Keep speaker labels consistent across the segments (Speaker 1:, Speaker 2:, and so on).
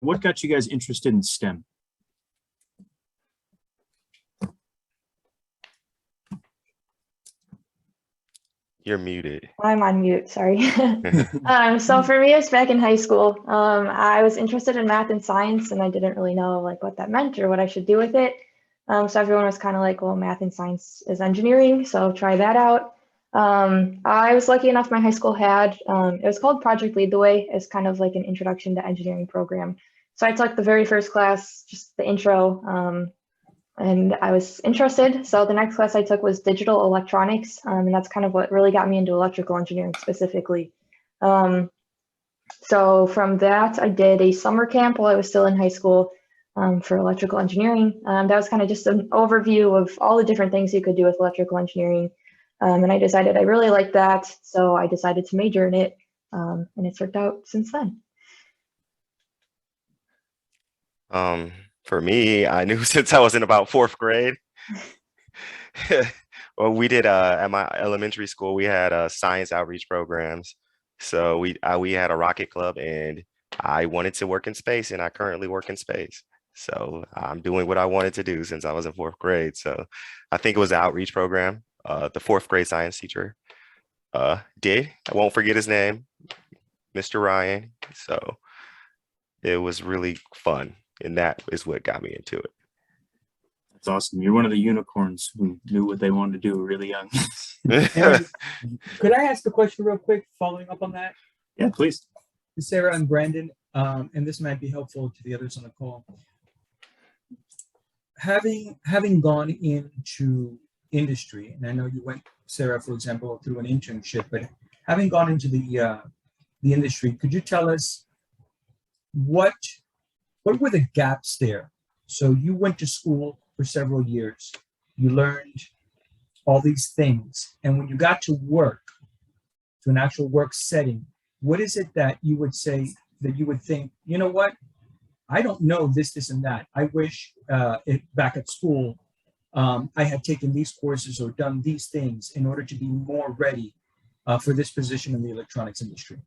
Speaker 1: What got you guys interested in STEM?
Speaker 2: You're muted.
Speaker 3: I'm on mute, sorry. So for me, it was back in high school. I was interested in math and science, and I didn't really know like what that meant or what I should do with it. So everyone was kind of like, well, math and science is engineering, so try that out. I was lucky enough, my high school had, it was called Project Lead the Way. It's kind of like an introduction to engineering program. So I took the very first class, just the intro, and I was interested. So the next class I took was digital electronics, and that's kind of what really got me into electrical engineering specifically. So from that, I did a summer camp while I was still in high school for electrical engineering. That was kind of just an overview of all the different things you could do with electrical engineering. And I decided I really liked that, so I decided to major in it, and it's worked out since then.
Speaker 2: For me, I knew since I was in about 4th grade. Well, we did at my elementary school, we had science outreach programs. So we had a rocket club, and I wanted to work in space, and I currently work in space. So I'm doing what I wanted to do since I was in 4th grade. So I think it was the outreach program. The 4th grade science teacher did. I won't forget his name, Mr. Ryan. So it was really fun, and that is what got me into it.
Speaker 1: That's awesome. You're one of the unicorns who knew what they wanted to do really young.
Speaker 4: Could I ask a question real quick, following up on that?
Speaker 1: Yeah, please.
Speaker 4: Sarah and Brandon, and this might be helpful to the others on the call. Having gone into industry, and I know you went, Sarah, for example, through an internship, but having gone into the industry, could you tell us what were the gaps there? So you went to school for several years, you learned all these things, and when you got to work, to an actual work setting, what is it that you would say that you would think, you know what, I don't know this, and that. I wish back at school, I had taken these courses or done these things in order to be more ready for this position in the electronics industry?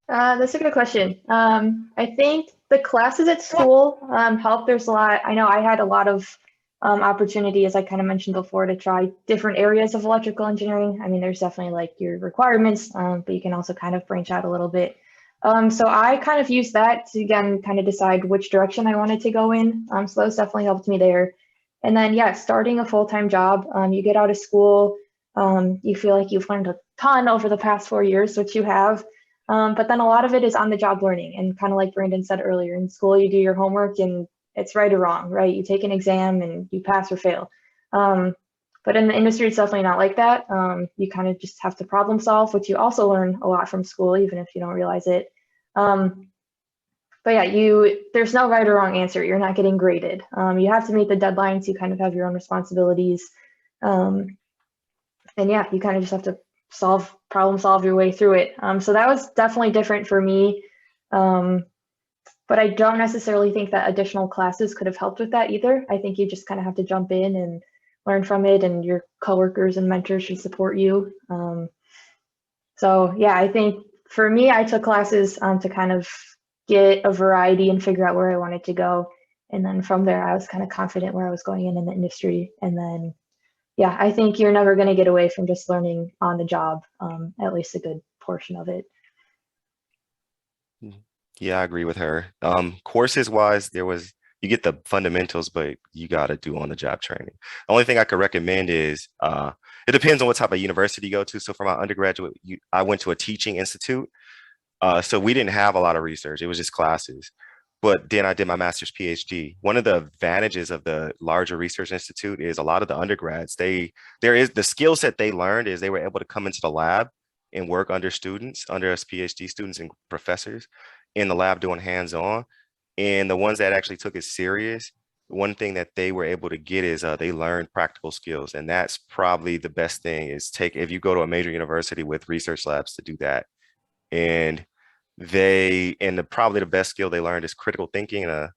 Speaker 3: That's a good question. I think the classes at school help. There's a lot. I know I had a lot of opportunity, as I kind of mentioned before, to try different areas of electrical engineering. I mean, there's definitely like your requirements, but you can also kind of branch out a little bit. So I kind of used that to, again, kind of decide which direction I wanted to go in. So those definitely helped me there. And then, yeah, starting a full-time job, you get out of school, you feel like you've learned a ton over the past 4 years, which you have. But then a lot of it is on the job learning. And kind of like Brandon said earlier, in school, you do your homework and it's right or wrong, right? You take an exam and you pass or fail. But in the industry, it's definitely not like that. You kind of just have to problem solve, which you also learn a lot from school, even if you don't realize it. But yeah, there's no right or wrong answer. You're not getting graded. You have to meet the deadlines. You kind of have your own responsibilities. And yeah, you kind of just have to problem solve your way through it. So that was definitely different for me. But I don't necessarily think that additional classes could have helped with that either. I think you just kind of have to jump in and learn from it, and your coworkers and mentors should support you. So yeah, I think for me, I took classes to kind of get a variety and figure out where I wanted to go. And then from there, I was kind of confident where I was going in the industry. And then, yeah, I think you're never going to get away from just learning on the job, at least a good portion of it.
Speaker 2: Yeah, I agree with her. Courses wise, you get the fundamentals, but you got to do on the job training. The only thing I could recommend is it depends on what type of university you go to. So for my undergraduate, I went to a teaching institute. So we didn't have a lot of research. It was just classes. But then I did my master's PhD. One of the advantages of the larger research institute is a lot of the undergrads, the skill set they learned is they were able to come into the lab and work under students, under us PhD students and professors in the lab doing hands-on. And the ones that actually took it serious, one thing that they were able to get is they learned practical skills. And that's probably the best thing is if you go to a major university with research labs to do that. And probably the best skill they learned is critical thinking in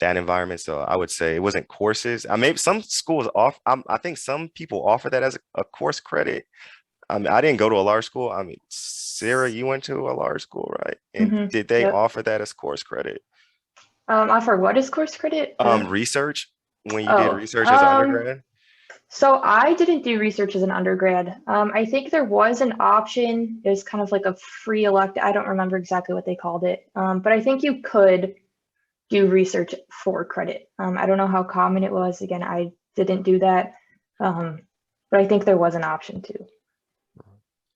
Speaker 2: that environment. So I would say it wasn't courses. I mean, some schools I think some people offer that as a course credit. I mean, I didn't go to a large school. I mean, Sarah, you went to a large school, right? And
Speaker 3: Mhm,
Speaker 2: did they
Speaker 3: yep.
Speaker 2: offer that as course credit?
Speaker 3: Offer what is course credit?
Speaker 2: Research, when you did
Speaker 3: Oh,
Speaker 2: research as an undergrad?
Speaker 3: So I didn't do research as an undergrad. I think there was an option. It was kind of like a free elect. I don't remember exactly what they called it. But I think you could do research for credit. I don't know how common it was. Again, I didn't do that. But I think there was an option too.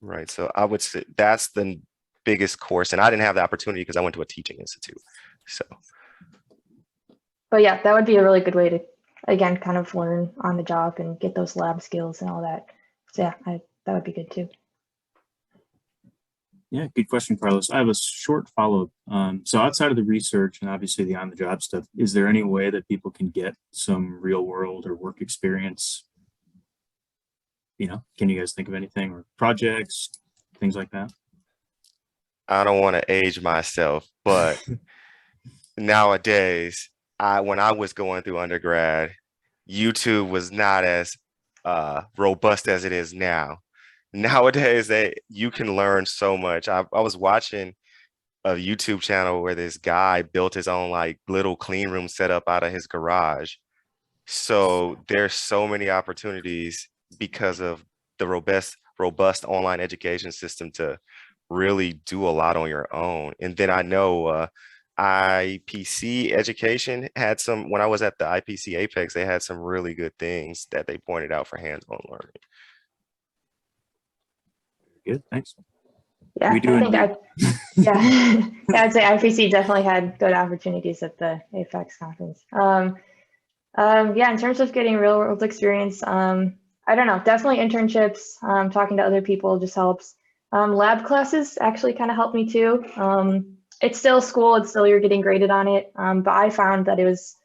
Speaker 2: Right. So I would say that's the biggest course. And I didn't have the opportunity because I went to a teaching institute. So
Speaker 3: But yeah, that would be a really good way to, again, kind of learn on the job and get those lab skills and all that. So yeah, that would be good too.
Speaker 1: Yeah, good question, Carlos. I have a short follow-up. So outside of the research and obviously the on-the-job stuff, is there any way that people can get some real-world or work experience? You know, can you guys think of anything, or projects, things like that?
Speaker 2: I don't want to age myself, but nowadays, when I was going through undergrad, YouTube was not as robust as it is now. Nowadays, you can learn so much. I was watching a YouTube channel where this guy built his own like little clean room setup out of his garage. So there's so many opportunities because of the robust online education system to really do a lot on your own. And then I know IPC Education had some, when I was at the IPC Apex, they had some really good things that they pointed out for hands-on learning.
Speaker 1: Good, thanks.
Speaker 3: Yeah,
Speaker 1: We do
Speaker 3: I think
Speaker 1: indeed.
Speaker 3: yeah, I'd say IPC definitely had good opportunities at the Apex conference. Yeah, in terms of getting real world experience, I don't know, definitely internships, talking to other people just helps. Lab classes actually kind of helped me too. It's still school, it's still you're getting graded on it, but I found that it was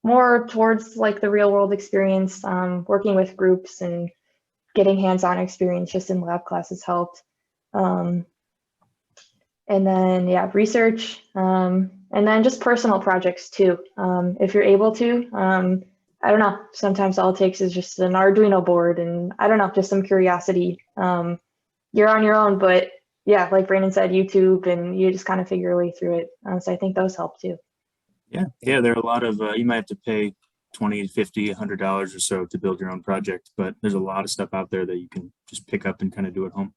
Speaker 3: more towards like the real world experience, working with groups and getting hands-on experience just in lab classes helped. And then, yeah, research, and then just personal projects too. If you're able to, I don't know, sometimes all it takes is just an Arduino board and I don't know, just some curiosity. You're on your own, but yeah, like Brandon said, YouTube, and you just kind of figure your way through it. So I think those help too.
Speaker 1: Yeah, there are a lot of, you might have to pay $20, $50, $100 or so to build your own project, but there's a lot of stuff out there that you can just pick up and kind of do at home.